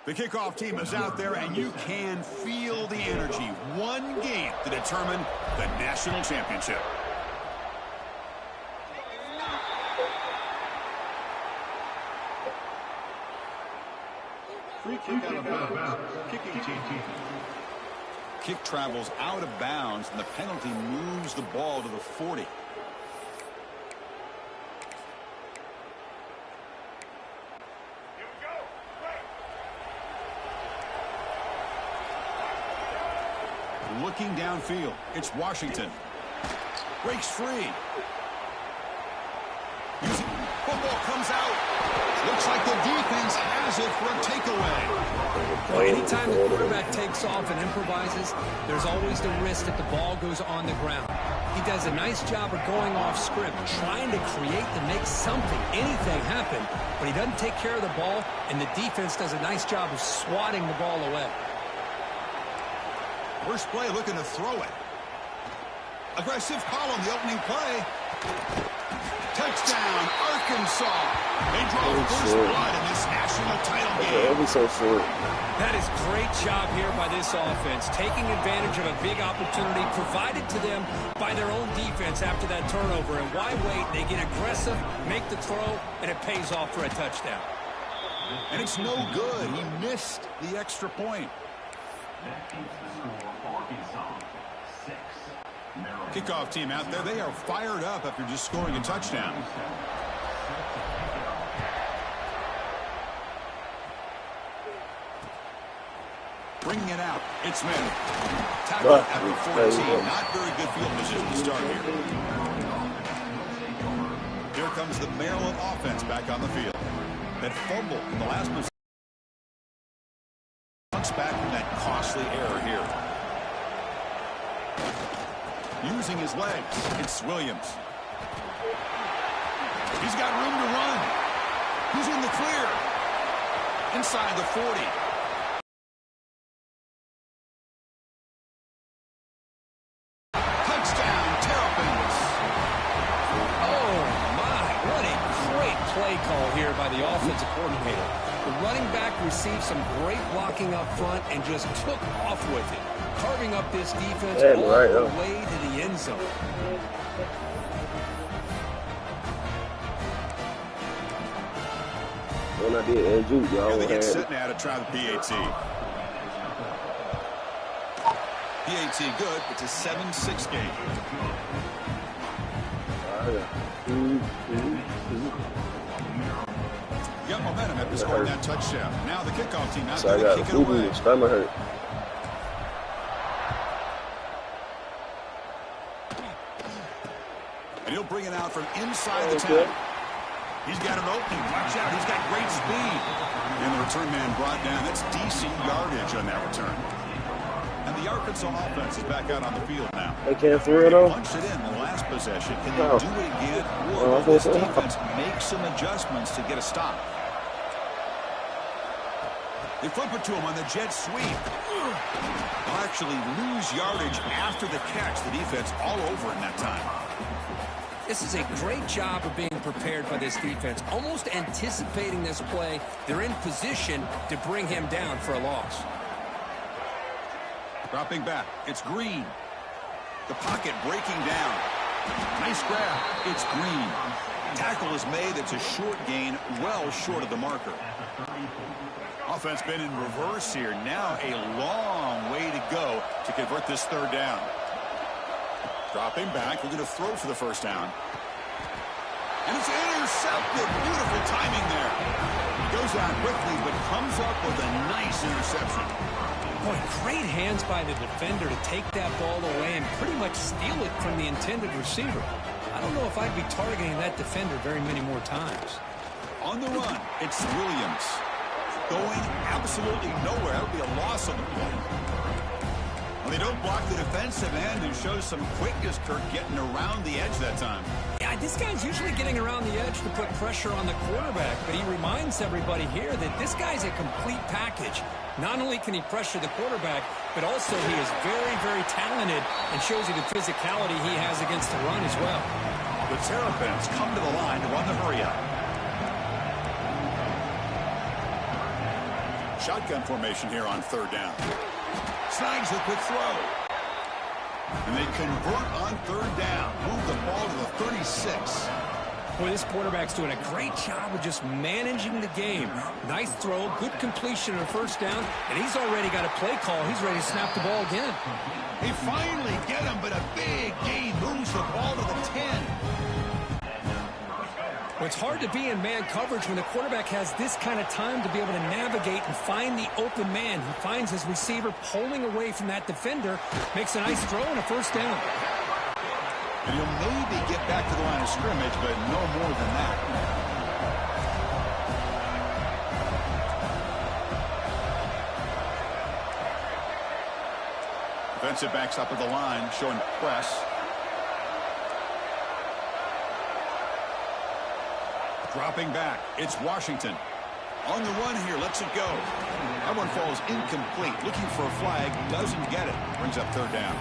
The kickoff team is out there, and you can feel the energy. One game to determine the national championship. Free kick out of bounds. Kicking team. Kick travels out of bounds, and the penalty moves the ball to the 40. Looking downfield, it's Washington. Breaks free. Football comes out. Looks like the defense has it for a takeaway. Well, anytime the quarterback takes off and improvises, there's always the risk that the ball goes on the ground. He does a nice job of going off script, trying to create to make something, anything happen, but he doesn't take care of the ball, and the defense does a nice job of swatting the ball away. First play looking to throw it. Aggressive call on the opening play. Touchdown, Arkansas. They draw first blood in this national title game. That'll be so short. That is great job here by this offense, taking advantage of a big opportunity provided to them by their own defense after that turnover. And why wait? They get aggressive, make the throw, and it pays off for a touchdown. And it's no good. He missed the extra point. That keeps the score Arkansas 6. Kickoff team out there, they are fired up after just scoring a touchdown. Bringing it out, it's Smith. Tackle at the 14. Not very good field position to start here. Here comes the Maryland offense back on the field. That fumble in the last position. Comes back from that costly error here. Using his legs, it's Williams. He's got room to run. He's in the clear. Inside the 40. Touchdown, Terrapins. Oh, my. What a great play call here by the offensive coordinator. The running back received some great blocking up front and just took off with it, carving up this defense all the way to the end zone. When I did juke, y'all they get set now to try the PAT. PAT good. It's a 7-6 game. You got momentum after scoring that touchdown. Now the kickoff team out there to kick it away. Stomach hurt. And he'll bring it out from inside the 10. He's got an opening. Watch out. He's got great speed. And the return man brought down. That's decent yardage on that return. And the Arkansas offense is back out on the field now. They can't throw it off. Punched it in the last possession. Can they do it again? Or will this defense make some adjustments to get a stop? They flip it to him on the jet sweep. They'll actually lose yardage after the catch. The defense all over in that time. This is a great job of being prepared by this defense, almost anticipating this play. They're in position to bring him down for a loss. Dropping back, it's Green. The pocket breaking down. Nice grab, it's Green. Tackle is made, it's a short gain, well short of the marker. Offense been in reverse here. Now a long way to go to convert this third down. Dropping back, we're going to throw for the first down. And it's intercepted. Beautiful timing there. He goes out quickly, but comes up with a nice interception. Boy, great hands by the defender to take that ball away and pretty much steal it from the intended receiver. I don't know if I'd be targeting that defender very many more times. On the run, it's Williams. Going absolutely nowhere. That would be a loss on the play. Well, they don't block the defensive end and shows some quickness, Kirk, getting around the edge that time. Yeah, this guy's usually getting around the edge to put pressure on the quarterback, but he reminds everybody here that this guy's a complete package. Not only can he pressure the quarterback, but also he is very, very talented and shows you the physicality he has against the run as well. The Terrapins come to the line to run the hurry up. Shotgun formation here on third down. Snags the quick throw. And they convert on third down. Move the ball to the 36. Boy, this quarterback's doing a great job of just managing the game. Nice throw, good completion on first down, and he's already got a play call. He's ready to snap the ball again. They finally get him, but a big gain moves the ball to the 10. Well, it's hard to be in man coverage when the quarterback has this kind of time to be able to navigate and find the open man. He finds his receiver pulling away from that defender, makes a nice throw and a first down. And he'll maybe get back to the line of scrimmage, but no more than that. Defensive backs up at the line, showing press. Dropping back, it's Washington. On the run here, lets it go. That one falls incomplete. Looking for a flag, doesn't get it. Brings up third down.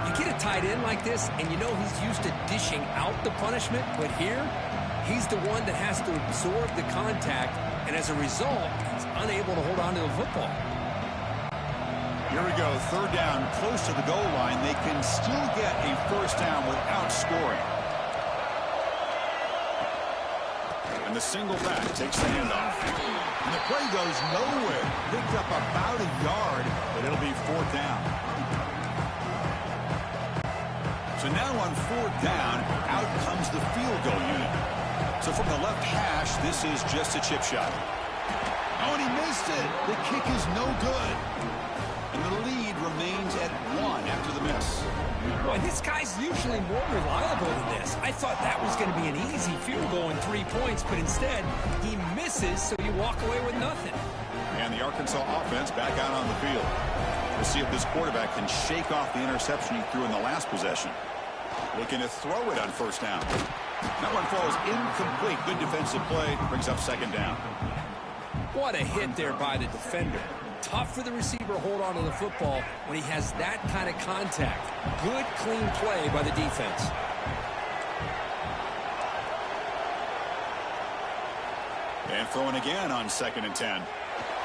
You get a tight end like this, and you know he's used to dishing out the punishment, but here, he's the one that has to absorb the contact, and as a result, he's unable to hold on to the football. Here we go, third down, close to the goal line. They can still get a first down without scoring. And the single back takes the handoff. And the play goes nowhere. Picked up about a yard, but it'll be fourth down. So now on fourth down, out comes the field goal unit. So from the left hash, this is just a chip shot. Oh, and he missed it. The kick is no good. And the lead remains at 1 after the miss. Boy, this guy's usually more reliable than this. I thought that was going to be an easy field goal in 3 points, but instead, he misses, so you walk away with nothing. And the Arkansas offense back out on the field. We'll see if this quarterback can shake off the interception he threw in the last possession. Looking to throw it on first down. That one falls incomplete. Good defensive play. Brings up second down. What a hit there by the defender. Tough for the receiver to hold on to the football when he has that kind of contact. Good, clean play by the defense. And throwing again on 2nd and 10.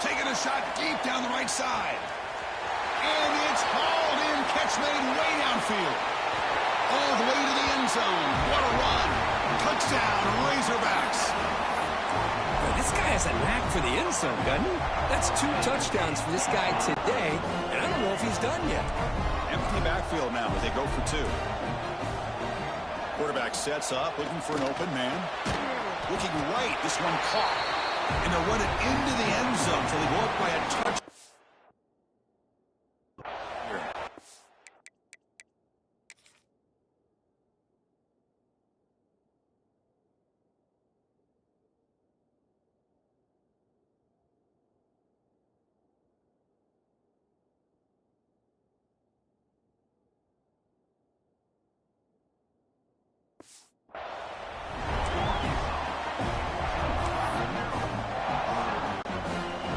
Taking a shot deep down the right side. And it's hauled in. Catch made way downfield. All the way to the end zone. What a run. Touchdown, Razorbacks. Boy, this guy has a knack for the end zone, doesn't he? That's 2 touchdowns for this guy today, and I don't know if he's done yet. Empty backfield now as they go for 2. Quarterback sets up, looking for an open man. Looking right, this one caught. And they'll run it into the end zone until they go up by a touch.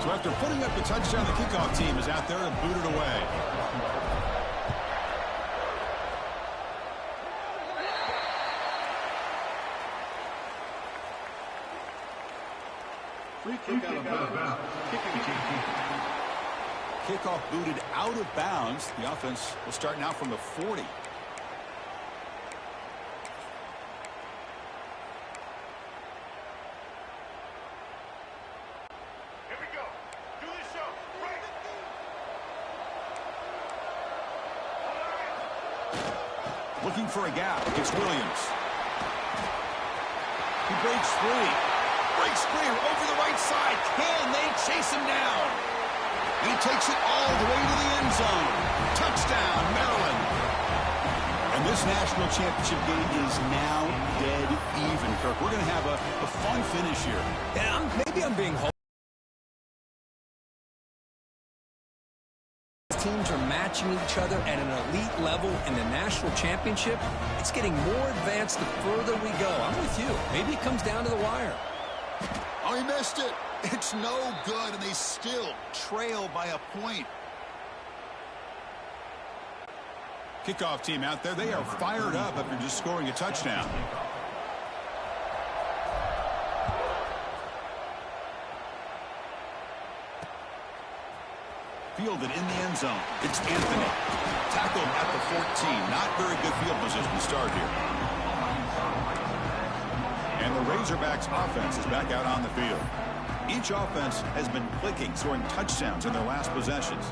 So after putting up the touchdown, the kickoff team is out there and booted away. Free kick out of bounds. Kickoff booted out of bounds. The offense will start now from the 40. Looking for a gap. It's Williams. He breaks free. Breaks free over the right side. Can they chase him down? He takes it all the way to the end zone. Touchdown, Maryland. And this national championship game is now dead even, Kirk. We're going to have a fun finish here. Yeah, maybe I'm being hopeful. Teams are matching each other at an elite level in the national championship. It's getting more advanced the further we go. I'm with you. Maybe it comes down to the wire. Oh, he missed it. It's no good, and they still trail by a point. Kickoff team out there. They are fired up after just scoring a touchdown. fielded in the end zone. It's Anthony. Tackled at the 14. Not very good field position to start here. And the Razorbacks offense is back out on the field. Each offense has been clicking, scoring touchdowns in their last possessions.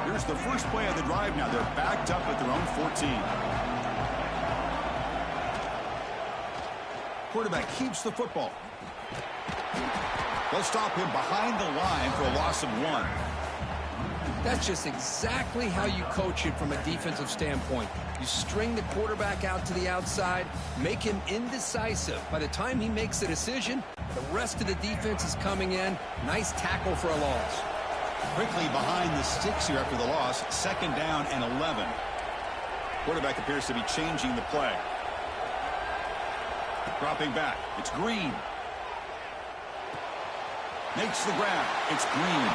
Here's the first play of the drive now. They're backed up at their own 14. Quarterback keeps the football. They'll stop him behind the line for a loss of 1. That's just exactly how you coach it from a defensive standpoint. You string the quarterback out to the outside, make him indecisive. By the time he makes a decision, the rest of the defense is coming in. Nice tackle for a loss. Quickly behind the sticks here after the loss. 2nd down and 11. Quarterback appears to be changing the play. Dropping back. It's Green. Makes the grab. It's Green.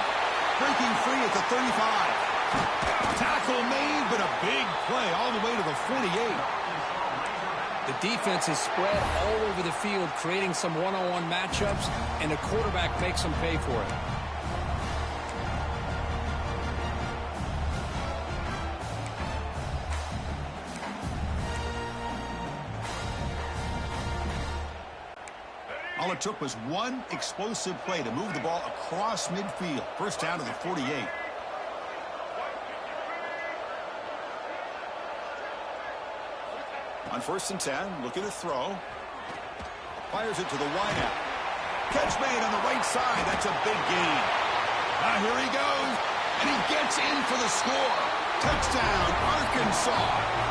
Breaking free at the 35. Tackle made, but a big play all the way to the 48. The defense is spread all over the field, creating some one-on-one matchups, and the quarterback makes them pay for it. All it took was one explosive play to move the ball across midfield. First down to the 48. On 1st and 10, looking to throw. Fires it to the wideout. Catch made on the right side. That's a big gain. Now here he goes. And he gets in for the score. Touchdown, Arkansas.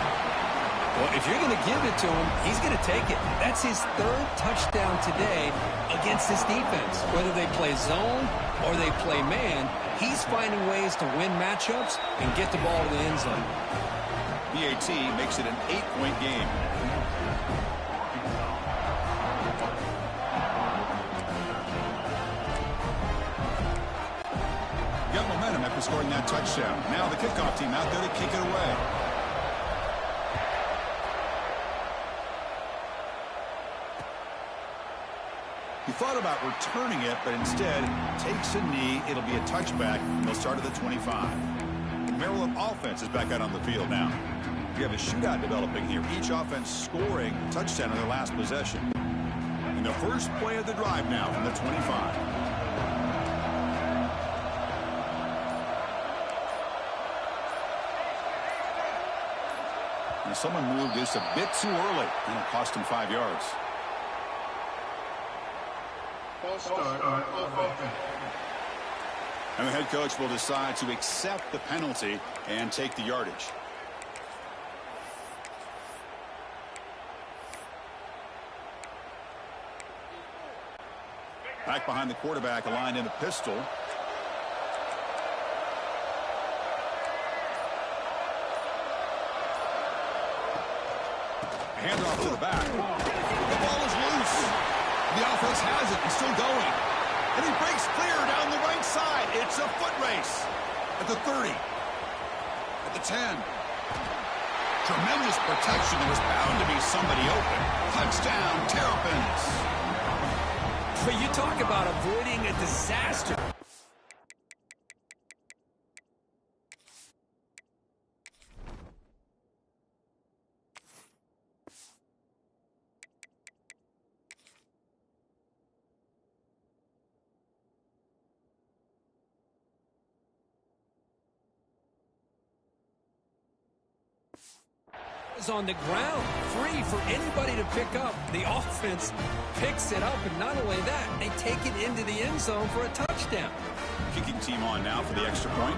Well, if you're going to give it to him, he's going to take it. That's his 3rd touchdown today against this defense. Whether they play zone or they play man, he's finding ways to win matchups and get the ball to the end zone. PAT makes it an 8-point game. Got momentum after scoring that touchdown. Now the kickoff team out there to kick it away. He thought about returning it, but instead takes a knee. It'll be a touchback, and they'll start at the 25. The Maryland offense is back out on the field now. We have a shootout developing here. Each offense scoring a touchdown on their last possession. And the first play of the drive now from the 25. And someone moved this a bit too early, and it cost him 5 yards. And the head coach will decide to accept the penalty and take the yardage. Back behind the quarterback, aligned in a pistol. Handoff to the back. The ball is loose. The offense has it and still going. And he breaks clear down the right side. It's a foot race. At the 30. At the 10. Tremendous protection. There was bound to be somebody open. Touchdown, Terrapins. But you talk about avoiding a disaster. Is on the ground, free for anybody to pick up. The offense picks it up, and not only that, they take it into the end zone for a touchdown. Kicking team on now for the extra point.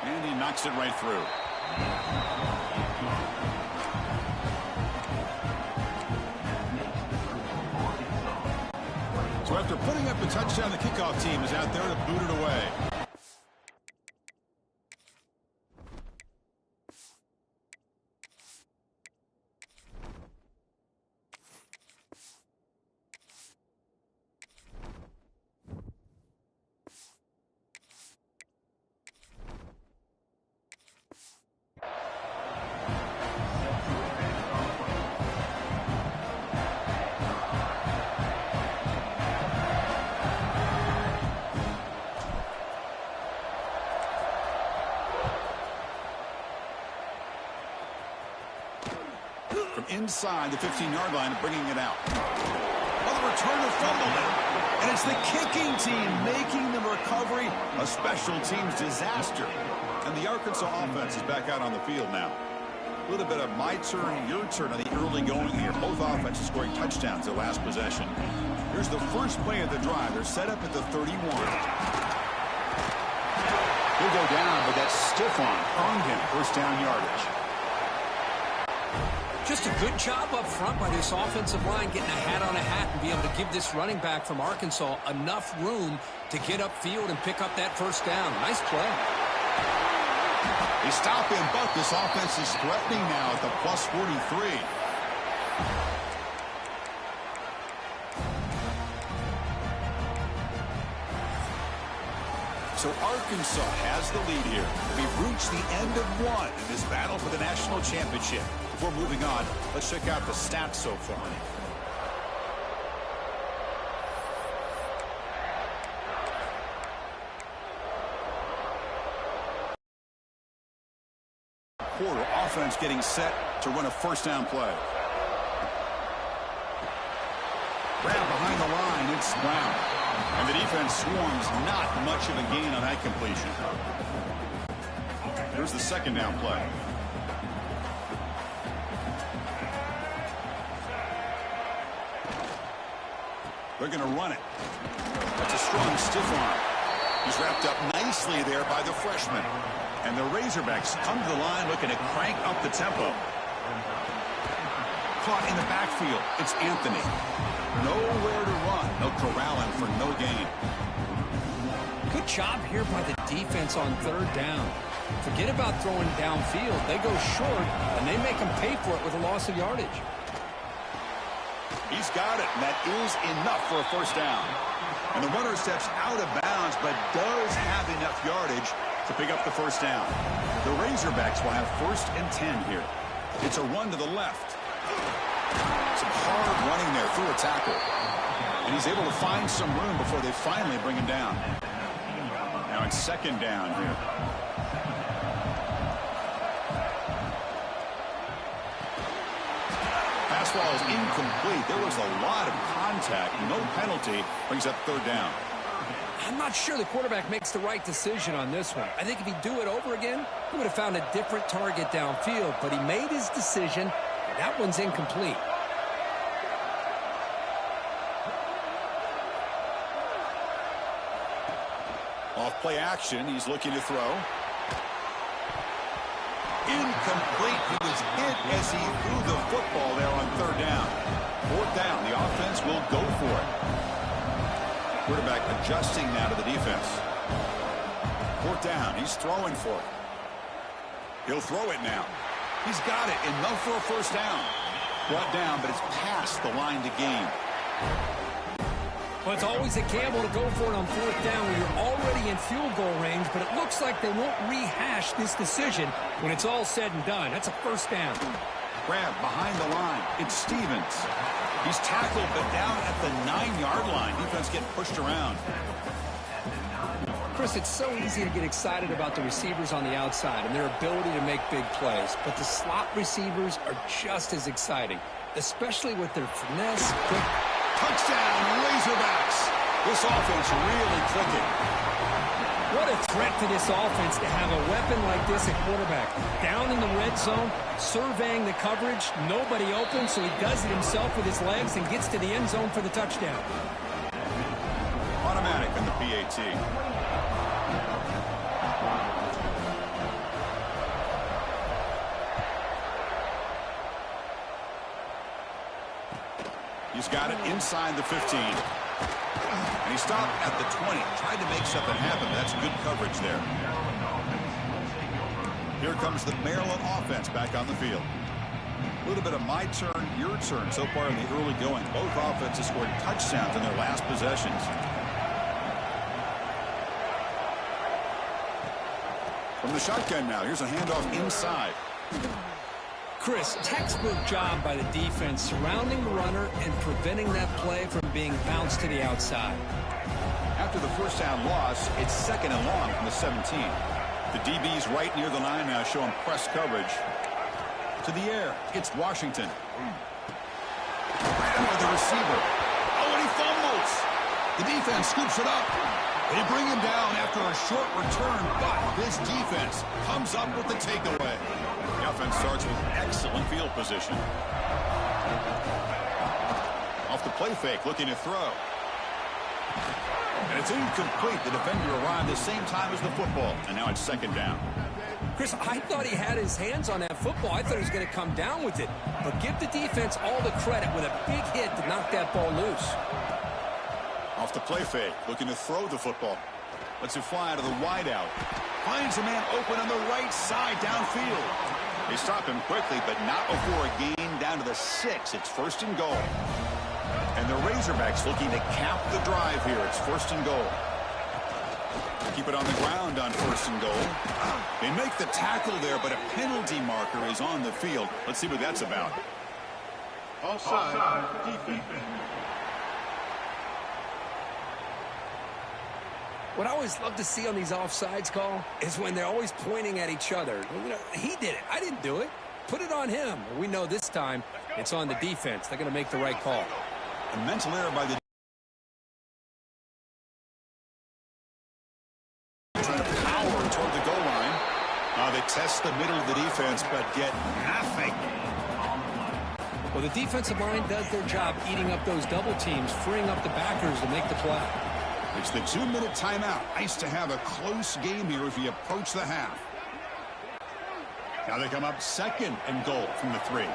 And he knocks it right through. So after putting up a touchdown, the kickoff team is out there to boot it away. inside the 15-yard line and bringing it out. Well, the returner fumbled it. And it's the kicking team making the recovery a special teams disaster. And the Arkansas offense is back out on the field now. A little bit of my turn, your turn on the early going here. Both offenses scoring touchdowns their last possession. Here's the first play of the drive. They're set up at the 31. He'll go down, but that stiff arm earned him first down yardage. Just a good job up front by this offensive line, getting a hat on a hat and be able to give this running back from Arkansas enough room to get upfield and pick up that first down. Nice play. They stop him, but this offense is threatening now at the plus 43. So Arkansas has the lead here. We've reached the end of one in this battle for the national championship. Before moving on, let's check out the stats so far. Quarter offense getting set to run a first down play. Grab behind the line, it's Brown. And the defense swarms, not much of a gain on that completion. Here's the second down play. They're going to run it. That's a strong stiff arm. He's wrapped up nicely there by the freshman. And the Razorbacks come to the line looking to crank up the tempo. Caught in the backfield. It's Anthony. Nowhere to run. No corralling for no gain. Good job here by the defense on third down. Forget about throwing downfield. They go short, and they make them pay for it with a loss of yardage. He's got it, and that is enough for a first down. And the runner steps out of bounds, but does have enough yardage to pick up the first down. The Razorbacks will have 1st and 10 here. It's a run to the left. Some hard running there through a tackle. And he's able to find some room before they finally bring him down. Now it's second down here. Pass ball is incomplete. There was a lot of contact. No penalty. Brings up third down. I'm not sure the quarterback makes the right decision on this one. I think if he'd do it over again, he would have found a different target downfield. But he made his decision. That one's incomplete. Off play action. He's looking to throw. Incomplete. He was hit as he threw the football there on third down. Fourth down. The offense will go for it. Quarterback adjusting now to the defense. Fourth down. He's throwing for it. He'll throw it now. He's got it. Enough for a first down. Brought down, but it's past the line to gain. Well, it's always a gamble to go for it on fourth down when you're already in field goal range, but it looks like they won't rehash this decision when it's all said and done. That's a first down. Grab behind the line. It's Stevens. He's tackled, but down at the 9-yard line. Defense getting pushed around. Chris, it's so easy to get excited about the receivers on the outside and their ability to make big plays, but the slot receivers are just as exciting, especially with their finesse, quick. Touchdown, Razorbacks. This offense really clicking. What a threat to this offense to have a weapon like this at quarterback. Down in the red zone, surveying the coverage, nobody open, so he does it himself with his legs and gets to the end zone for the touchdown. Automatic on the PAT. He's got it inside the 15. And he stopped at the 20. Tried to make something happen. That's good coverage there. Here comes the Maryland offense back on the field. A little bit of my turn, your turn so far in the early going. Both offenses scored touchdowns in their last possessions. From the shotgun now, here's a handoff inside. Chris, textbook job by the defense surrounding the runner and preventing that play from being bounced to the outside. After the first down loss, it's second and long from the 17. The DB's right near the line now showing press coverage. To the air, it's Washington. Ran with the receiver. Oh, and he fumbles. The defense scoops it up. They bring him down after a short return, but this defense comes up with the takeaway. The offense starts with excellent field position. Off the play fake, looking to throw. And it's incomplete. The defender arrived the same time as the football, and now it's second down. Chris, I thought he had his hands on that football. I thought he was going to come down with it. But give the defense all the credit with a big hit to knock that ball loose. Off the play fake, looking to throw the football. Lets it fly out of the wideout. Finds a man open on the right side downfield. They stop him quickly, but not before a gain down to the 6. It's first and goal. And the Razorbacks looking to cap the drive here. It's first and goal. Keep it on the ground on first and goal. They make the tackle there, but a penalty marker is on the field. Let's see what that's about. Offside. Defense. What I always love to see on these offsides call is when they're always pointing at each other. You know, he did it. I didn't do it. Put it on him. We know this time it's on the defense. They're going to make the right call. A mental error by the trying to power toward the goal line. They test the middle of the defense, but get nothing. Well, the defensive line does their job eating up those double teams, freeing up the backers to make the play. It's the 2-minute timeout. Nice to have a close game here as we approach the half. Now they come up second and goal from the 3.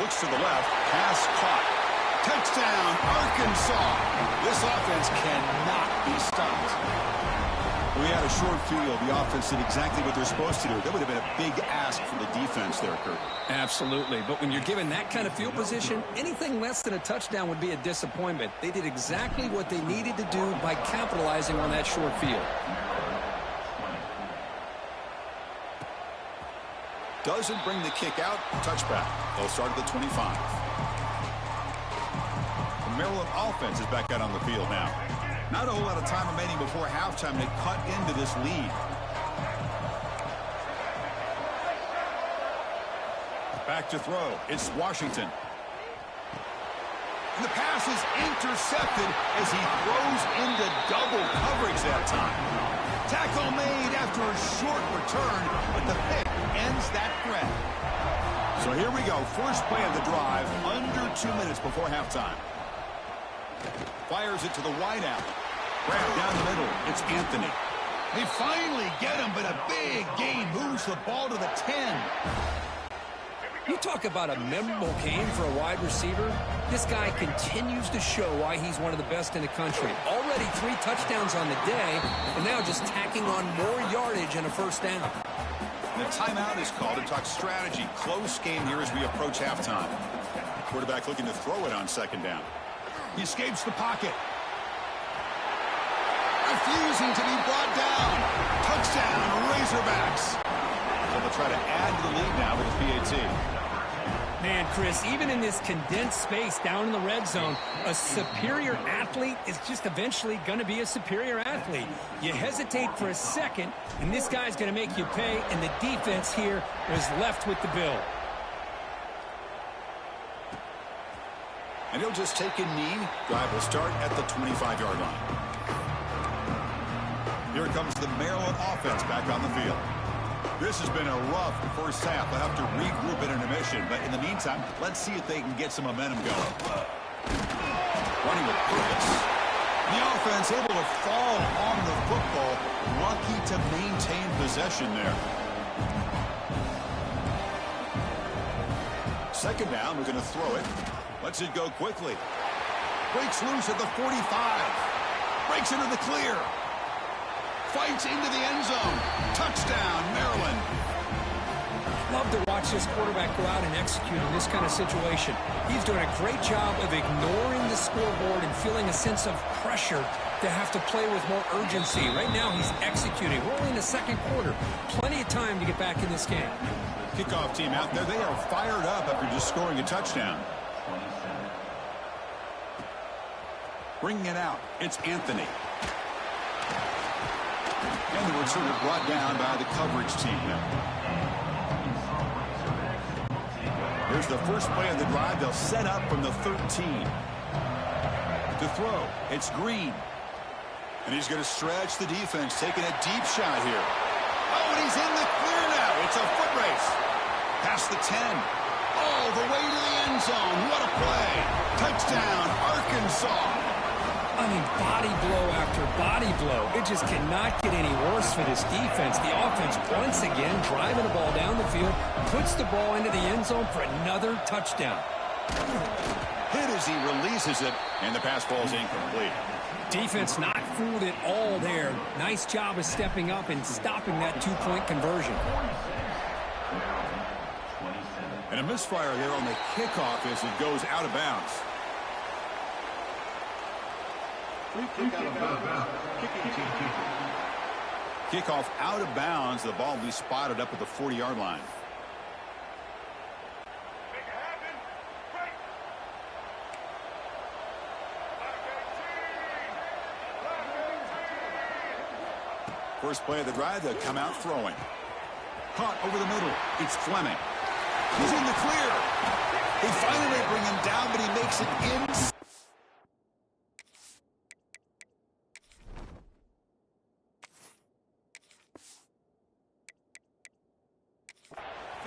Looks to the left. Pass caught. Touchdown, Arkansas. This offense cannot be stopped. We had a short field. The offense did exactly what they're supposed to do. That would have been a big ask for the defense there, Kurt. Absolutely. But when you're given that kind of field position, anything less than a touchdown would be a disappointment. They did exactly what they needed to do by capitalizing on that short field. Doesn't bring the kick out. Touchback. They'll start at the 25. The Maryland offense is back out on the field now. Not a whole lot of time remaining before halftime to cut into this lead. Back to throw. It's Washington. And the pass is intercepted as he throws into double coverage that time. Tackle made after a short return, but the pick ends that threat. So here we go. First play of the drive, under 2 minutes before halftime. Fires it to the wideout. Grab down the middle. It's Anthony. They finally get him, but a big gain moves the ball to the 10. You talk about a memorable game for a wide receiver. This guy continues to show why he's one of the best in the country. Already 3 touchdowns on the day, and now just tacking on more yardage and a first down. And the timeout is called to talk strategy. Close game here as we approach halftime. Quarterback looking to throw it on second down. He escapes the pocket. Refusing to be brought down. Touchdown, Razorbacks. So they'll try to add to the lead now with the PAT. Man, Chris, even in this condensed space down in the red zone, a superior athlete is just eventually going to be a superior athlete. You hesitate for a second, and this guy's going to make you pay, and the defense here is left with the bill. And he'll just take a knee. Drive will start at the 25-yard line. Here comes the Maryland offense back on the field. This has been a rough first half. They'll have to regroup in intermission. But in the meantime, let's see if they can get some momentum going. Running with purpose. The offense able to fall on the football. Lucky to maintain possession there. Second down, we're going to throw it. Lets it go quickly. Breaks loose at the 45. Breaks into the clear. Fights into the end zone. Touchdown, Maryland. Love to watch this quarterback go out and execute in this kind of situation. He's doing a great job of ignoring the scoreboard and feeling a sense of pressure to have to play with more urgency. Right now, he's executing. We're only in the second quarter. Plenty of time to get back in this game. Kickoff team out there. They are fired up after just scoring a touchdown. Bringing it out. It's Anthony. And the returner brought down by the coverage team now. Here's the first play of the drive. They'll set up from the 13. To throw, it's Green. And he's going to stretch the defense, taking a deep shot here. Oh, and he's in the clear now. It's a foot race. Past the 10. All the way to the end zone. What a play. Touchdown, Arkansas. I mean, body blow after body blow. It just cannot get any worse for this defense. The offense, once again, driving the ball down the field, puts the ball into the end zone for another touchdown. Hit as he releases it, and the pass ball is incomplete. Defense not fooled at all there. Nice job of stepping up and stopping that two-point conversion. And a misfire there on the kickoff as it goes out of bounds. Kickoff out of bounds. The ball will be spotted up at the 40-yard line. First play of the drive, they'll come out throwing. Caught over the middle. It's Fleming. He's in the clear. They finally bring him down, but he makes it in.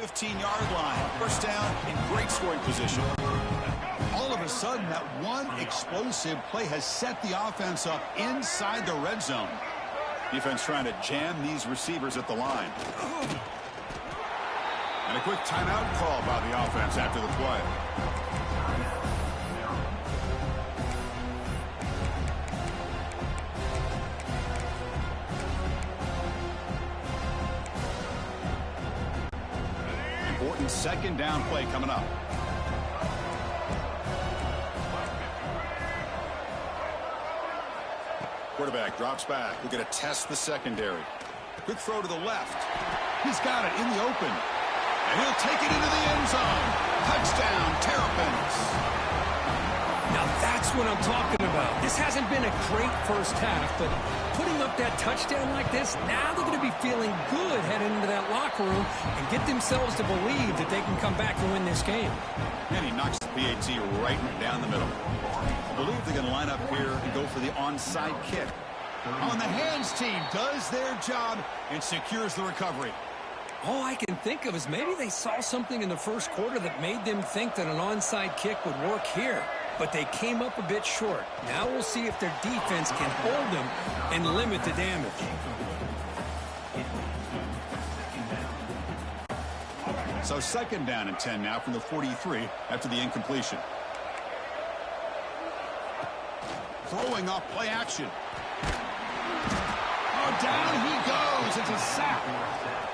15-yard line. First down in great scoring position. All of a sudden, that one explosive play has set the offense up inside the red zone. Defense trying to jam these receivers at the line. And a quick timeout call by the offense after the play. Important second down play coming up. Quarterback drops back. We're going to test the secondary. Quick throw to the left. He's got it in the open. And he'll take it into the end zone. Touchdown, Terrapins. Now that's what I'm talking about. This hasn't been a great first half, but putting up that touchdown like this, now they're going to be feeling good heading into that locker room and get themselves to believe that they can come back and win this game. And he knocks the PAT right down the middle. I believe they're going to line up here and go for the onside kick. On the hands team does their job and secures the recovery. All I can think of is maybe they saw something in the first quarter that made them think that an onside kick would work here. But they came up a bit short. Now we'll see if their defense can hold them and limit the damage. So second down and 10 now from the 43 after the incompletion. Throwing off play action. Oh, down he goes. It's a sack.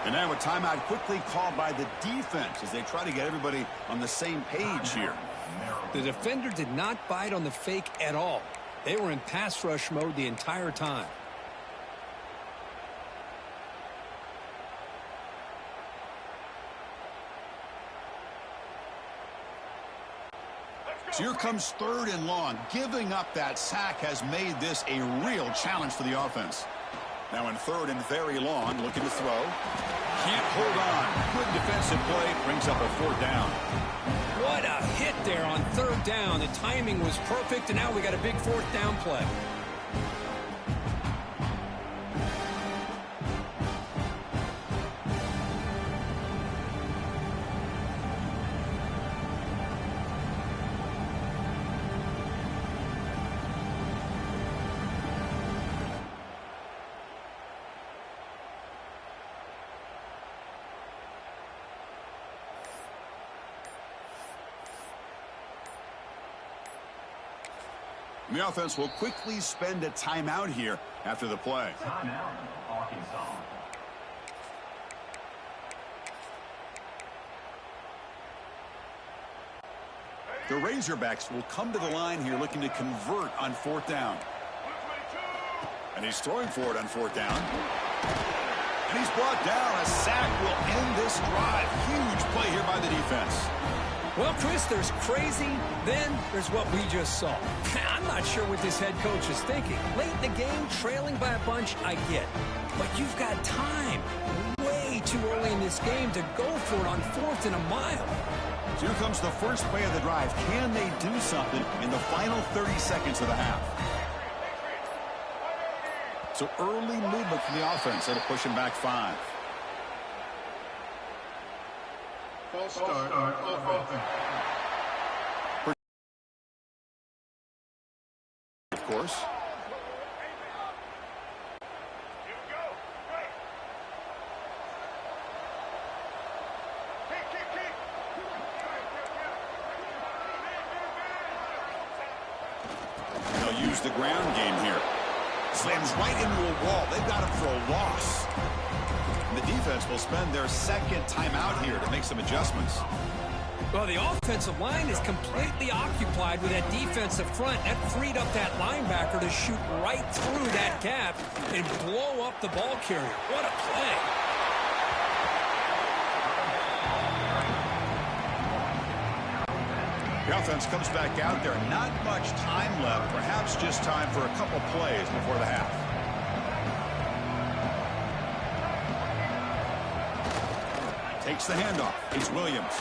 And now a timeout quickly called by the defense as they try to get everybody on the same page here. The defender did not bite on the fake at all. They were in pass rush mode the entire time. So here comes third and long. Giving up that sack has made this a real challenge for the offense. Now in third and very long, looking to throw. Can't hold on. Good defensive play. Brings up a fourth down. What a hit there on third down. The timing was perfect, and now we got a big fourth down play. And the offense will quickly spend a timeout here after the play. Timeout, Arkansas. The Razorbacks will come to the line here looking to convert on fourth down. And he's throwing for it on fourth down. And he's brought down. A sack will end this drive. Huge play here by the defense. Well, Chris, there's crazy, then there's what we just saw. I'm not sure what this head coach is thinking. Late in the game, trailing by a bunch, I get. But you've got time. Way too early in this game to go for it on 4th and a mile. So here comes the first play of the drive. Can they do something in the final 30 seconds of the half? So early movement from the offense. That'll push him back 5. False start off offense. Of course. They'll use the ground game here. Slams right into a wall. They've got him for a loss. And the defense will spend their second timeout here to make some adjustments. Well, the offensive line is completely occupied with that defensive front. That freed up that linebacker to shoot right through that gap and blow up the ball carrier. What a play. The offense comes back out there. Not much time left. Perhaps just time for a couple plays before the half. Takes the handoff. It's Williams.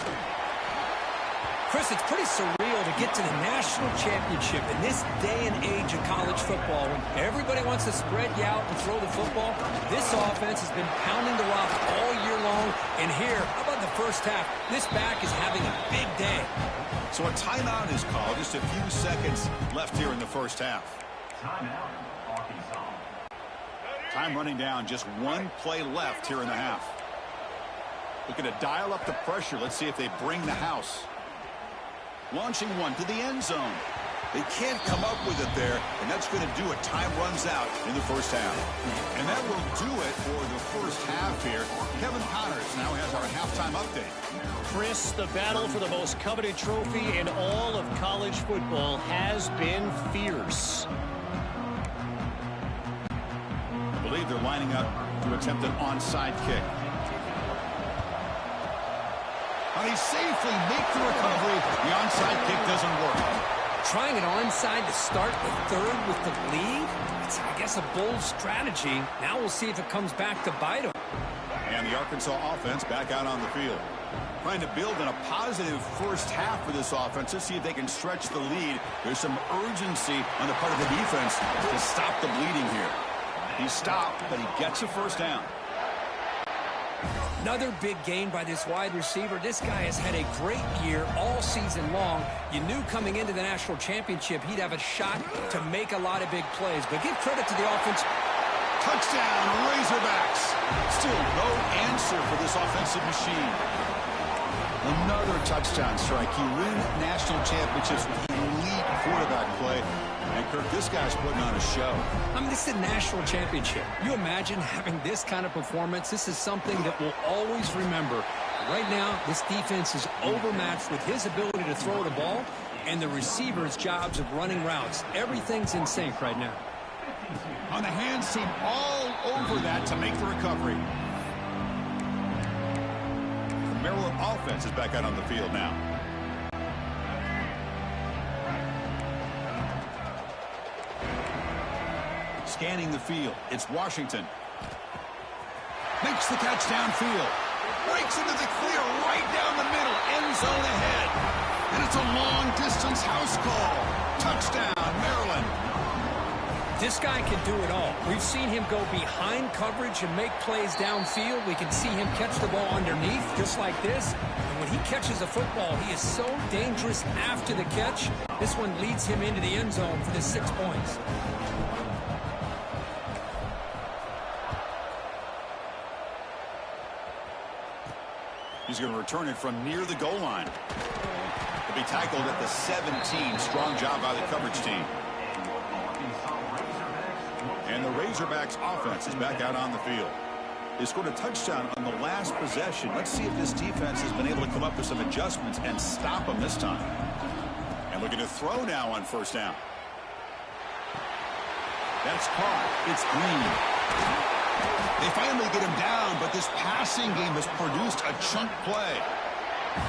Chris, it's pretty surreal to get to the national championship in this day and age of college football when everybody wants to spread you out and throw the football. This offense has been pounding the rock all year long. And here, how about the first half? This back is having a big day. So a timeout is called. Just a few seconds left here in the first half. Timeout, Arkansas. Time running down. Just one play left here in the half. Looking to dial up the pressure. Let's see if they bring the house. Launching one to the end zone. They can't come up with it there, and that's going to do it. Time runs out in the first half. And that will do it for the first half here. Kevin Connors now has our halftime update. Chris, the battle for the most coveted trophy in all of college football has been fierce. I believe they're lining up to attempt an onside kick. But he safely makes the recovery. The onside kick doesn't work. Trying it onside to start the third with the lead? It's, I guess, a bold strategy. Now we'll see if it comes back to bite him. And the Arkansas offense back out on the field. Trying to build in a positive first half for this offense to see if they can stretch the lead. There's some urgency on the part of the defense to stop the bleeding here. He stopped, but he gets a first down. Another big gain by this wide receiver. This guy has had a great year all season long. You knew coming into the national championship he'd have a shot to make a lot of big plays. But give credit to the offense. Touchdown, Razorbacks. Still no answer for this offensive machine. Another touchdown strike. You win national championships with elite quarterback play. And, Kirk, this guy's putting on a show. I mean, this is a national championship. You imagine having this kind of performance? This is something that we'll always remember. Right now, this defense is overmatched with his ability to throw the ball and the receiver's jobs of running routes. Everything's in sync right now. On the hands team all over that to make the recovery. The Maryland offense is back out on the field now. Scanning the field. It's Washington. Makes the catch downfield. Breaks into the clear right down the middle. End zone ahead. And it's a long-distance house call. Touchdown, Maryland. This guy can do it all. We've seen him go behind coverage and make plays downfield. We can see him catch the ball underneath just like this. And when he catches a football, he is so dangerous after the catch. This one leads him into the end zone for the 6 points. He's going to return it from near the goal line. He'll be tackled at the 17. Strong job by the coverage team. And the Razorbacks offense is back out on the field. They scored a touchdown on the last possession. Let's see if this defense has been able to come up with some adjustments and stop them this time. And looking to throw now on first down. That's caught. It's Green. They finally get him down, but this passing game has produced a chunk play.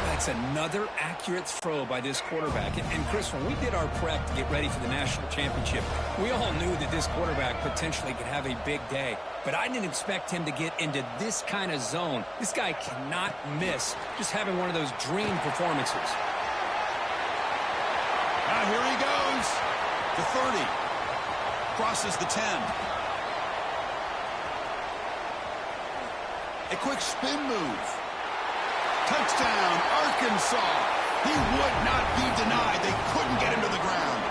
That's another accurate throw by this quarterback. And Chris, when we did our prep to get ready for the national championship, we all knew that this quarterback potentially could have a big day. But I didn't expect him to get into this kind of zone. This guy cannot miss just having one of those dream performances. Now here he goes. The 30. Crosses the 10. A quick spin move. Touchdown, Arkansas. He would not be denied. They couldn't get him to the ground.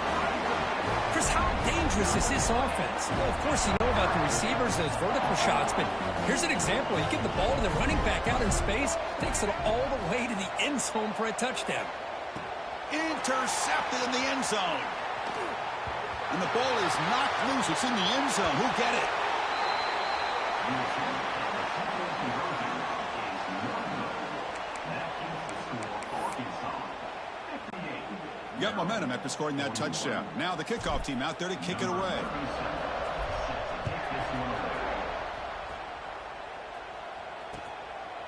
Chris, how dangerous is this offense? Well, of course, you know about the receivers, those vertical shots, but here's an example. You give the ball to the running back out in space, takes it all the way to the end zone for a touchdown. Intercepted in the end zone. And the ball is knocked loose. It's in the end zone. Who'll get it? Got momentum after scoring that touchdown. Now the kickoff team out there to kick it away.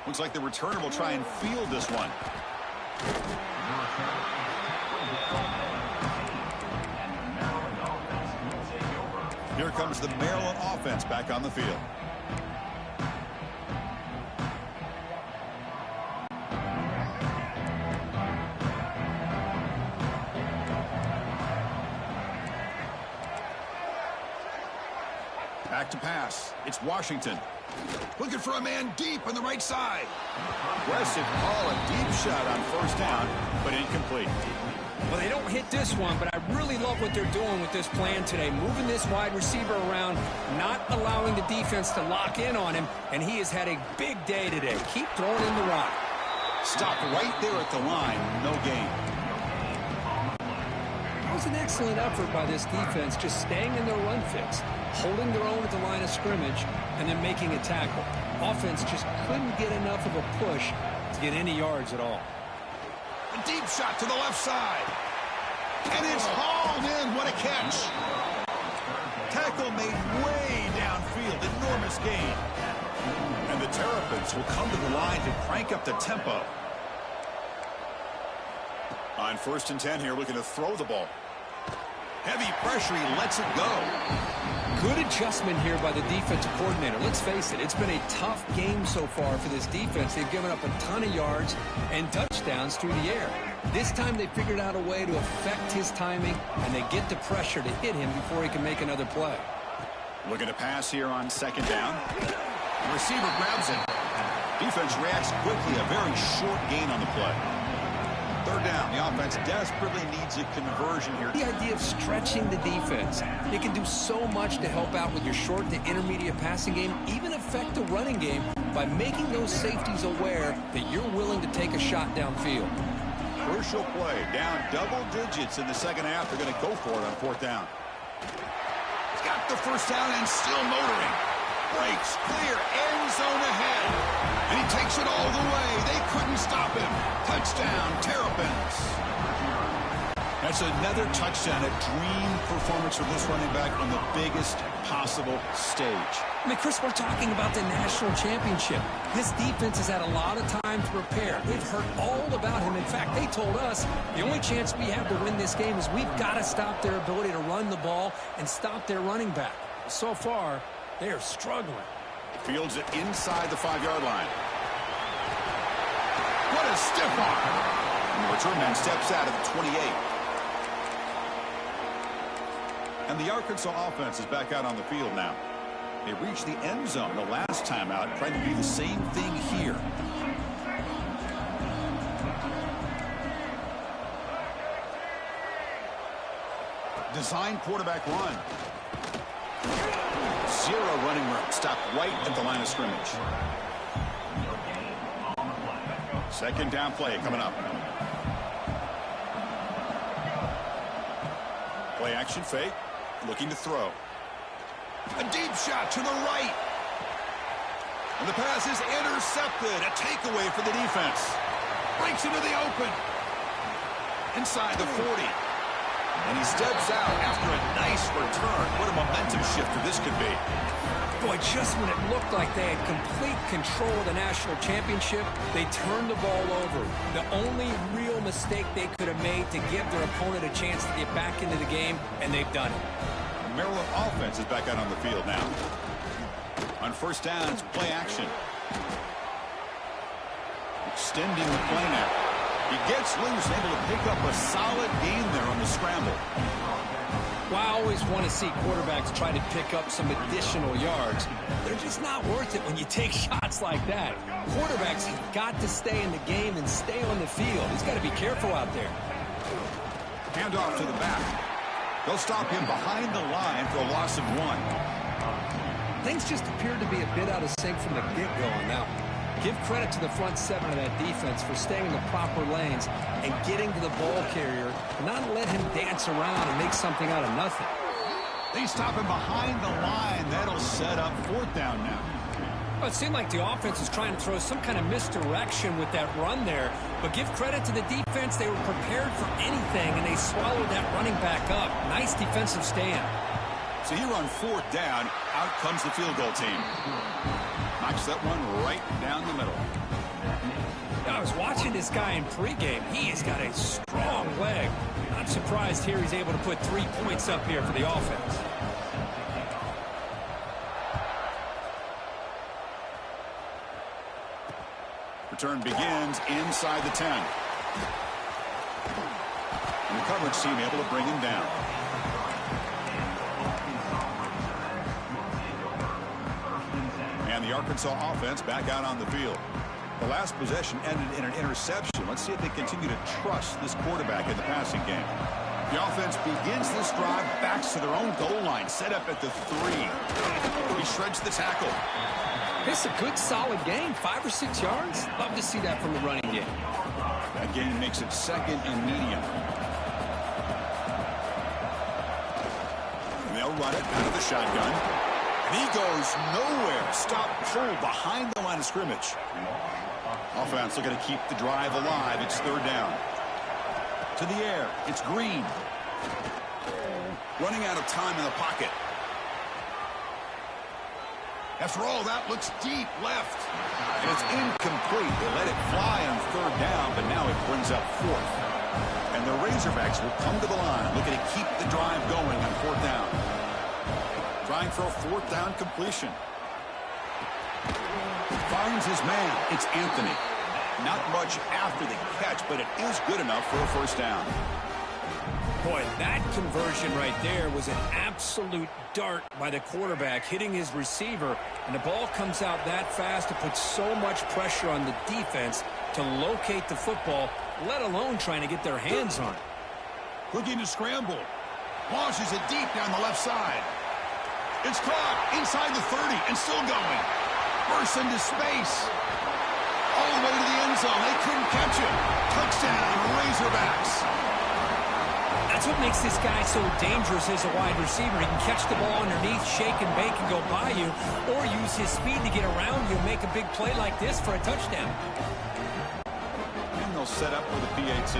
Looks like the returner will try and field this one. Here comes the Maryland offense back on the field. Back to pass. It's Washington. Looking for a man deep on the right side. Aggressive call, a deep shot on first down, but incomplete. Well, they don't hit this one, but I really love what they're doing with this plan today. Moving this wide receiver around, not allowing the defense to lock in on him, and he has had a big day today. Keep throwing in the rock. Stop right there at the line. No gain. It was an excellent effort by this defense, just staying in their run fix, holding their own at the line of scrimmage, and then making a tackle. Offense just couldn't get enough of a push to get any yards at all. A deep shot to the left side. And it's hauled in. What a catch. Tackle made way downfield. Enormous gain. And the Terrapins will come to the line to crank up the tempo. On 1st and 10 here, looking to throw the ball. Heavy pressure. He lets it go. Good adjustment here by the defensive coordinator. Let's face it, it's been a tough game so far for this defense. They've given up a ton of yards and touchdowns through the air. This time they figured out a way to affect his timing, and they get the pressure to hit him before he can make another play. Looking to pass here on 2nd down. The receiver grabs it. Defense reacts quickly. A very short gain on the play. 3rd down. The offense desperately needs a conversion here. The idea of stretching the defense. It can do so much to help out with your short to intermediate passing game, even affect the running game by making those safeties aware that you're willing to take a shot downfield. Crucial play. Down double digits in the 2nd half. They're going to go for it on 4th down. He's got the 1st down and still motoring. Breaks clear. End zone ahead. And he takes it all the way. They couldn't stop him. Touchdown, Terrapins. That's another touchdown. A dream performance for this running back on the biggest possible stage. I mean, Chris, we're talking about the national championship. This defense has had a lot of time to prepare. They've heard all about him. In fact, they told us the only chance we have to win this game is we've got to stop their ability to run the ball and stop their running back. So far, they are struggling. Fields it inside the 5-yard line. What a stiff arm. And the return man steps out at the 28. And the Arkansas offense is back out on the field now. They reached the end zone the last time out, trying to do the same thing here. Design quarterback run. Zero running room. Stopped right at the line of scrimmage. 2nd down play coming up. Play action fake. Looking to throw. A deep shot to the right. And the pass is intercepted. A takeaway for the defense. Breaks into the open. Inside the 40. And he steps out after a nice return. What a momentum shifter this could be. Boy, just when it looked like they had complete control of the national championship, they turned the ball over. The only real mistake they could have made to give their opponent a chance to get back into the game, and they've done it. Maryland offense is back out on the field now. On first down, it's play action. Extending the play now. He gets loose, able to pick up a solid gain there on the scramble. Well, I always want to see quarterbacks try to pick up some additional yards. They're just not worth it when you take shots like that. Quarterbacks have got to stay in the game and stay on the field. He's got to be careful out there. Hand off to the back. They'll stop him behind the line for a loss of 1. Things just appeared to be a bit out of sync from the get-go on that one. Give credit to the front seven of that defense for staying in the proper lanes and getting to the ball carrier, not let him dance around and make something out of nothing. They stop him behind the line. That'll set up fourth down now. Well, it seemed like the offense was trying to throw some kind of misdirection with that run there, but give credit to the defense. They were prepared for anything, and they swallowed that running back up. Nice defensive stand. So here on fourth down, out comes the field goal team. Knocks that one right down the middle. Now, I was watching this guy in pregame. He has got a strong leg. I'm surprised here he's able to put 3 points up here for the offense. Return begins inside the 10. And the coverage team able to bring him down. And the Arkansas offense back out on the field. The last possession ended in an interception. Let's see if they continue to trust this quarterback in the passing game. The offense begins this drive, backs to their own goal line, set up at the 3. He shreds the tackle. It's a good, solid game, 5 or 6 yards. Love to see that from the running game. That gain makes it second and medium. And they'll run it out of the shotgun. And he goes nowhere. Stop pulled behind the line of scrimmage. Offense looking to keep the drive alive. It's third down. To the air. It's Green. Running out of time in the pocket. After all, that looks deep left. And it's incomplete. They let it fly on third down, but now it brings up fourth. And the Razorbacks will come to the line, looking to keep the drive going on fourth down. Trying for a fourth down completion. Finds his man. It's Anthony. Not much after the catch, but it is good enough for a first down. Boy, that conversion right there was an absolute dart by the quarterback, hitting his receiver, and the ball comes out that fast. It puts so much pressure on the defense to locate the football, let alone trying to get their hands on it. Looking to scramble. Launches it deep down the left side. It's caught inside the 30 and still going. Bursts into space. All the way to the end zone. They couldn't catch him. Touchdown, Razorbacks. That's what makes this guy so dangerous as a wide receiver. He can catch the ball underneath, shake and bake and go by you, or use his speed to get around you and make a big play like this for a touchdown. And they'll set up for the PAT.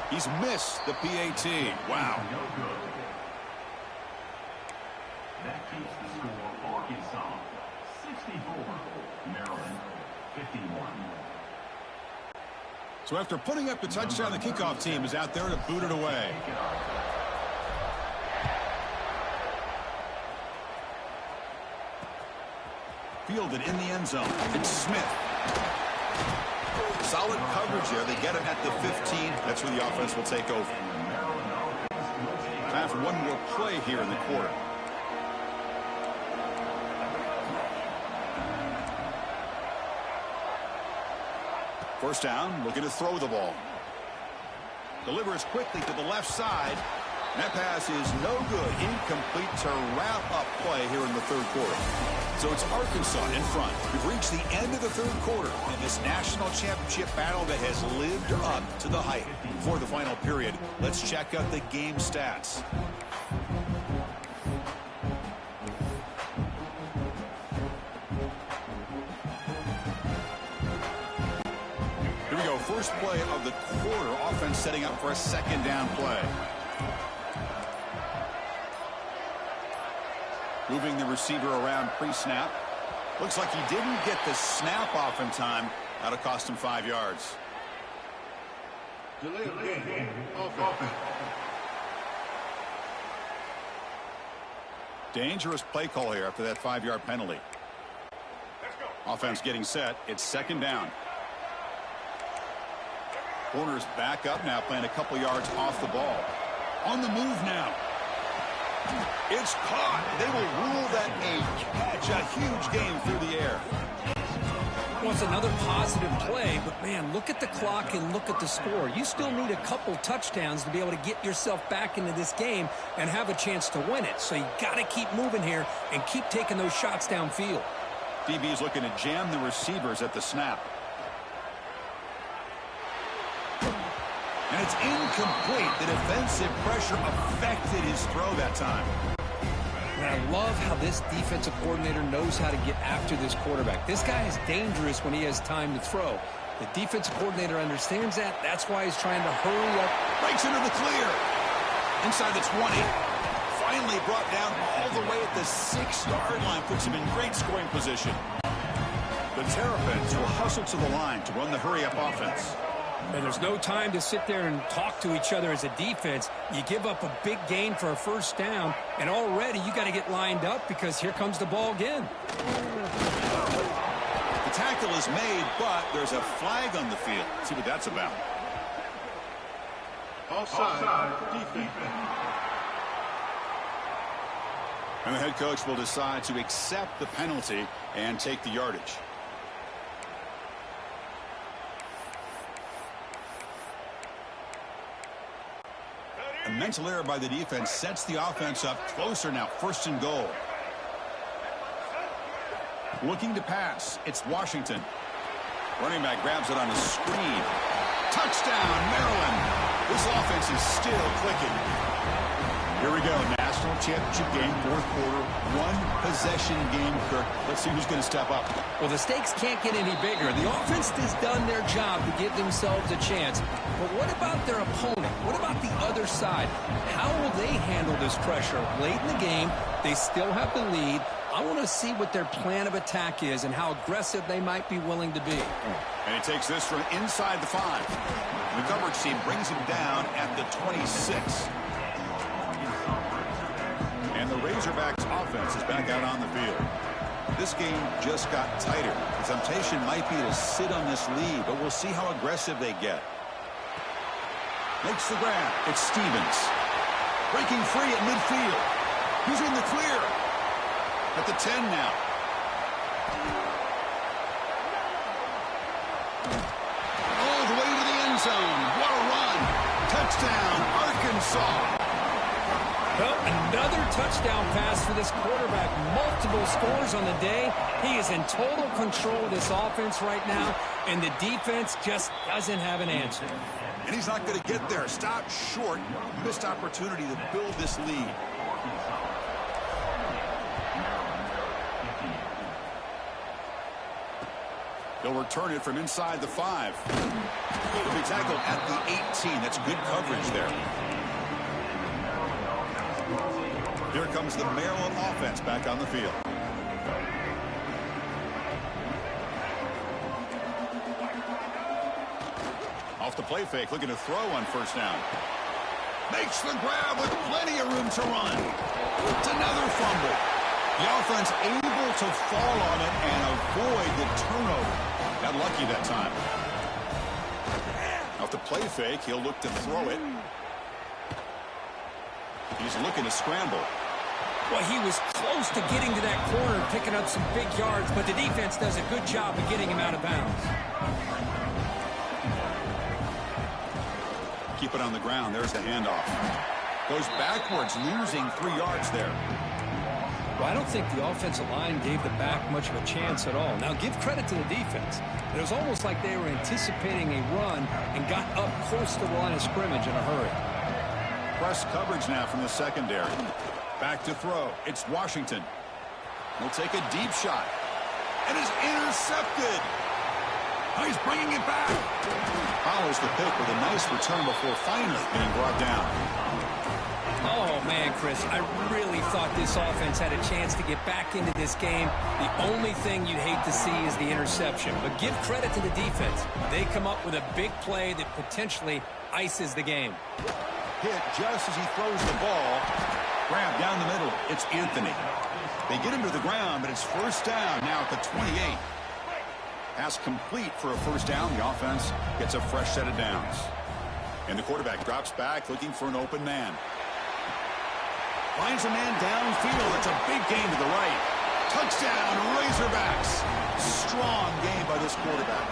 He's missed the PAT. Wow. That keeps the score Arkansas 64, Maryland 51. So after putting up the touchdown, the kickoff team is out there to boot it away. Fielded in the end zone. It's Smith. Solid coverage there. They get him at the 15. That's where the offense will take over. Time for one more play here in the quarter. First down, looking to throw the ball. Delivers quickly to the left side. That pass is no good. Incomplete to wrap up play here in the third quarter. So it's Arkansas in front. We've reached the end of the third quarter in this national championship battle that has lived up to the hype. For the final period, let's check out the game stats. Here we go. First play of the quarter. Offense setting up for a second down play. Moving the receiver around pre-snap. Looks like he didn't get the snap off in time. That'll cost him 5 yards. Delay of game. Offense. Dangerous play call here after that 5-yard penalty. Offense getting set. It's second down. Corner's back up now, playing a couple yards off the ball. On the move now. It's caught. They will rule that a catch. A huge game through the air. Well, it's another positive play, but man, look at the clock and look at the score. You still need a couple touchdowns to be able to get yourself back into this game and have a chance to win it. So you got to keep moving here and keep taking those shots downfield. DB is looking to jam the receivers at the snap. And it's incomplete. The defensive pressure affected his throw that time. And I love how this defensive coordinator knows how to get after this quarterback. This guy is dangerous when he has time to throw. The defensive coordinator understands that. That's why he's trying to hurry up. Breaks into the clear. Inside the 20. Finally brought down all the way at the 6-yard line. Puts him in great scoring position. The Terrapins will hustle to the line to run the hurry-up offense. And there's no time to sit there and talk to each other as a defense. You give up a big gain for a first down, and already you got to get lined up because here comes the ball again. The tackle is made, but there's a flag on the field. Let's see what that's about. Offside. Defense. And the head coach will decide to accept the penalty and take the yardage. A mental error by the defense sets the offense up closer now. First and goal. Looking to pass. It's Washington. Running back grabs it on a screen. Touchdown, Maryland. This offense is still clicking. Here we go. National championship game, fourth quarter. One possession game, Kirk. Let's see who's going to step up. Well, the stakes can't get any bigger. The offense has done their job to give themselves a chance. But what about their opponent? What about the other side? How will they handle this pressure? Late in the game, they still have the lead. I want to see what their plan of attack is and how aggressive they might be willing to be. And he takes this from inside the 5. The coverage team brings him down at the 26. And the Razorbacks offense is back out on the field. This game just got tighter. The temptation might be to sit on this lead, but we'll see how aggressive they get. Makes the grab. It's Stevens. Breaking free at midfield. He's in the clear. At the 10 now. All the way to the end zone. What a run. Touchdown, Arkansas. Well, another touchdown pass for this quarterback. Multiple scores on the day. He is in total control of this offense right now, and the defense just doesn't have an answer. And he's not going to get there. Stopped short. Missed opportunity to build this lead. They'll return it from inside the 5. He'll be tackled at the 18. That's good coverage there. Here comes the Maryland offense back on the field. Off the play fake, looking to throw on first down. Makes the grab with plenty of room to run. It's another fumble. The offense able to fall on it and avoid the turnover. Got lucky that time. Off the play fake, he'll look to throw it. He's looking to scramble. Well, he was close to getting to that corner and picking up some big yards, but the defense does a good job of getting him out of bounds. Keep it on the ground. There's the handoff. Goes backwards, losing 3 yards there. Well, I don't think the offensive line gave the back much of a chance at all. Now, give credit to the defense. It was almost like they were anticipating a run and got up close to the line of scrimmage in a hurry. Press coverage now from the secondary. Back to throw. It's Washington. He'll take a deep shot. And is intercepted. Now he's bringing it back. Follows the pick with a nice return before finally being brought down. Oh, man, Chris, I really thought this offense had a chance to get back into this game. The only thing you'd hate to see is the interception. But give credit to the defense. They come up with a big play that potentially ices the game. Hit just as he throws the ball. Grab down the middle. It's Anthony. They get him to the ground, but it's first down now at the 28. Pass complete for a first down. The offense gets a fresh set of downs. And the quarterback drops back looking for an open man. Finds a man downfield. It's a big gain to the right. Touchdown, Razorbacks. Strong game by this quarterback.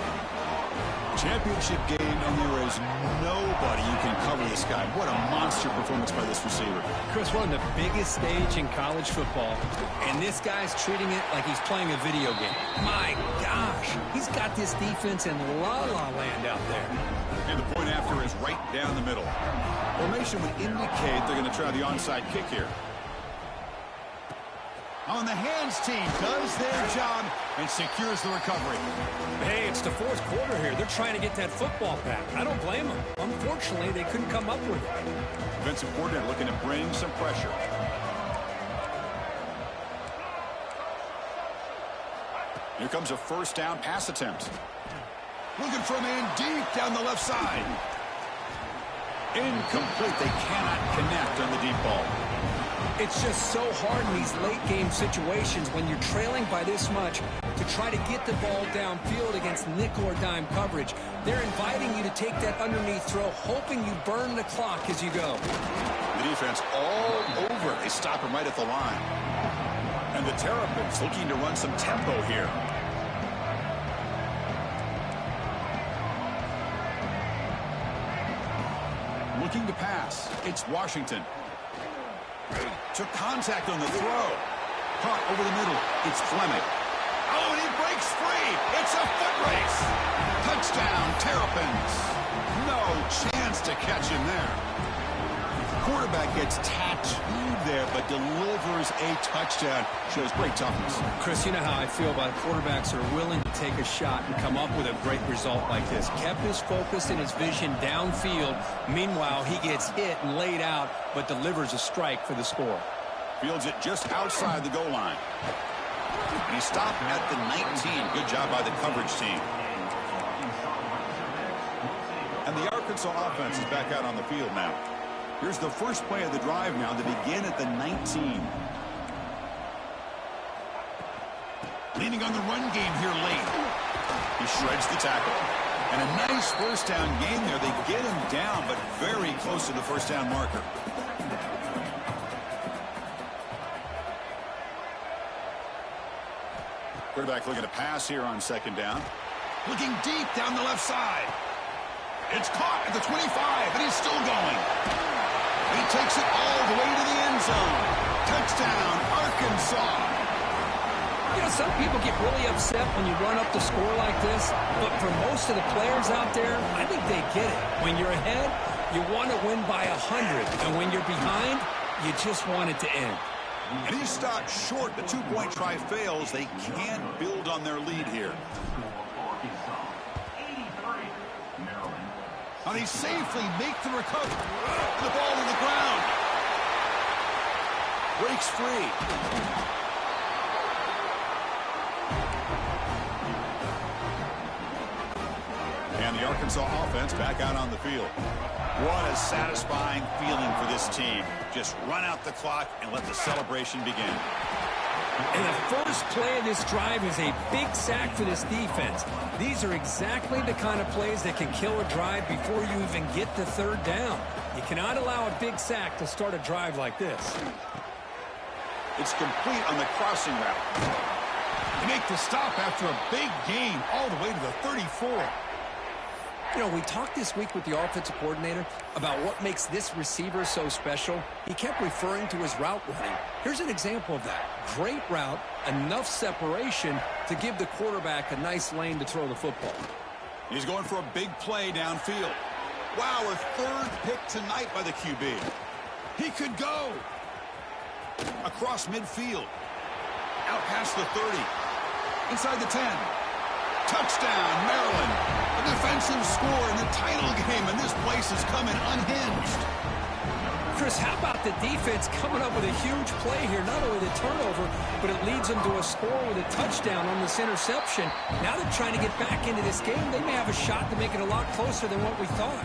Championship game, and there is nobody who can cover this guy. What a monster performance by this receiver. Chris, we're on the biggest stage in college football, and this guy's treating it like he's playing a video game. My gosh, he's got this defense in la-la land out there. And the point after is right down the middle. Formation would indicate they're going to try the onside kick here. On the hands team does their job and secures the recovery. Hey, it's the fourth quarter here. They're trying to get that football back. I don't blame them. Unfortunately, they couldn't come up with it. Defensive coordinator looking to bring some pressure. Here comes a first down pass attempt. Looking for a man deep down the left side. Incomplete. They cannot connect on the deep ball. It's just so hard in these late-game situations when you're trailing by this much to try to get the ball downfield against nickel or dime coverage. They're inviting you to take that underneath throw, hoping you burn the clock as you go. The defense all over. They stop him right at the line. And the Terrapins looking to run some tempo here. Looking to pass. It's Washington. Took contact on the throw. Caught over the middle. It's Fleming. Oh, and he breaks free. It's a foot race. Touchdown, Terrapins. No chance to catch him there. Quarterback gets tattooed there, but delivers a touchdown. Shows great toughness. Chris, you know how I feel about quarterbacks that are willing to take a shot and come up with a great result like this. Kept his focus and his vision downfield. Meanwhile, he gets hit and laid out, but delivers a strike for the score. Fields it just outside the goal line. And he stopped at the 19. Good job by the coverage team. And the Arkansas offense is back out on the field now. Here's the first play of the drive now to begin at the 19. Leaning on the run game here late. He shreds the tackle. And a nice first down gain there. They get him down, but very close to the first down marker. Quarterback looking to pass here on second down. Looking deep down the left side. It's caught at the 25, and he's still going. He takes it all the way to the end zone. Touchdown, Arkansas. You know, some people get really upset when you run up the score like this, but for most of the players out there, I think they get it. When you're ahead, you want to win by 100, and when you're behind, you just want it to end. And he stopped short. The two-point try fails. They can't build on their lead here. And he safely makes the recovery. The ball to the ground. Breaks free. And the Arkansas offense back out on the field. What a satisfying feeling for this team. Just run out the clock and let the celebration begin. And the first play of this drive is a big sack for this defense. These are exactly the kind of plays that can kill a drive before you even get the third down. You cannot allow a big sack to start a drive like this. It's complete on the crossing route. They make the stop after a big gain all the way to the 34. You know, we talked this week with the offensive coordinator about what makes this receiver so special. He kept referring to his route running. Here's an example of that. Great route, enough separation to give the quarterback a nice lane to throw the football. He's going for a big play downfield. Wow, a third pick tonight by the QB. He could go. Across midfield. Out past the 30. Inside the 10. Touchdown, Maryland. A defensive score in the title game, and this place is coming unhinged. Chris, how about the defense coming up with a huge play here? Not only the turnover, but it leads them to a score with a touchdown on this interception. Now they're trying to get back into this game. They may have a shot to make it a lot closer than what we thought.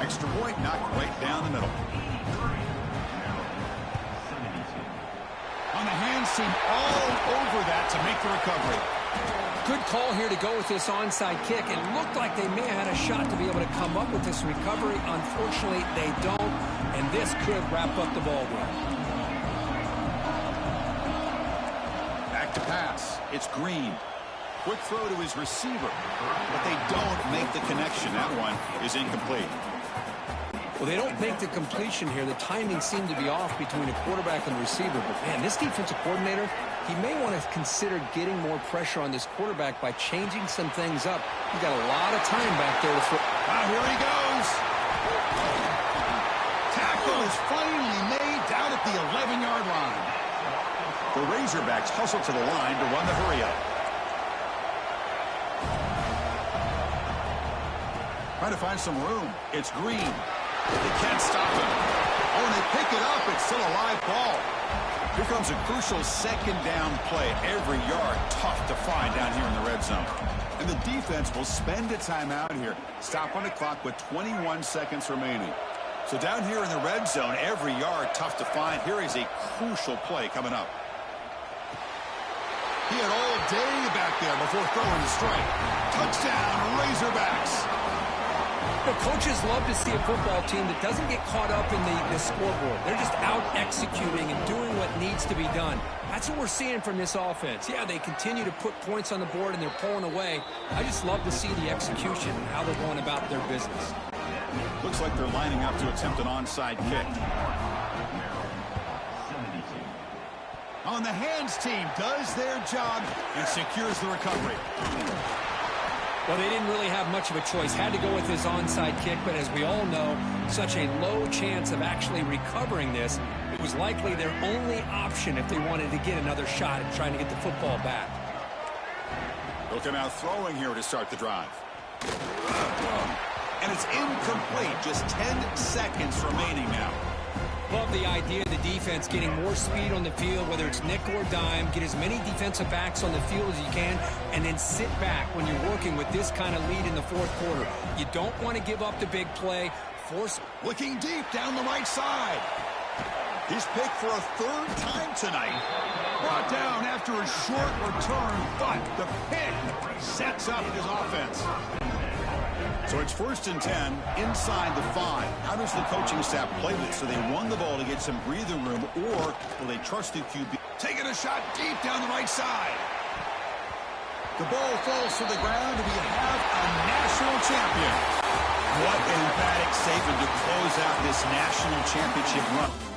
Extra point knocked right down the middle. On the hands team all over that to make the recovery. Good call here to go with this onside kick. It looked like they may have had a shot to be able to come up with this recovery. Unfortunately, they don't, and this could wrap up the ball game. Back to pass. It's Green. Quick throw to his receiver, but they don't make the connection. That one is incomplete. Well, they don't make the completion here. The timing seemed to be off between the quarterback and the receiver. But, man, this defensive coordinator, he may want to consider getting more pressure on this quarterback by changing some things up. He's got a lot of time back there to throw. Wow, here he goes. Tackle is finally made down at the 11-yard line. The Razorbacks hustle to the line to run the hurry-up. Trying to find some room. It's Green. They can't stop him. Oh, and they pick it up. It's still a live ball. Here comes a crucial second down play. Every yard tough to find down here in the red zone. And the defense will spend a timeout here. Stop on the clock with 21 seconds remaining. So down here in the red zone, every yard tough to find. Here is a crucial play coming up. He had all day back there before throwing the strike. Touchdown, Razorbacks. The coaches love to see a football team that doesn't get caught up in the scoreboard. They're just out executing and doing what needs to be done. That's what we're seeing from this offense. Yeah, they continue to put points on the board and they're pulling away. I just love to see the execution and how they're going about their business. Looks like they're lining up to attempt an onside kick. On the hands team does their job and secures the recovery. Well, they didn't really have much of a choice. Had to go with his onside kick, but as we all know, such a low chance of actually recovering this. It was likely their only option if they wanted to get another shot at trying to get the football back. They'll come out throwing here to start the drive. And it's incomplete. Just 10 seconds remaining now. Love the idea of the defense getting more speed on the field, whether it's nickel or dime, get as many defensive backs on the field as you can, and then sit back when you're working with this kind of lead in the fourth quarter. You don't want to give up the big play. Force looking deep down the right side. He's picked for a third time tonight. Brought down after a short return, but the pick sets up his offense. So it's 1st and 10 inside the 5. How does the coaching staff play this? So they run the ball to get some breathing room, or will they trust the QB? Taking a shot deep down the right side. The ball falls to the ground, and we have a national champion. What an emphatic statement to close out this national championship run.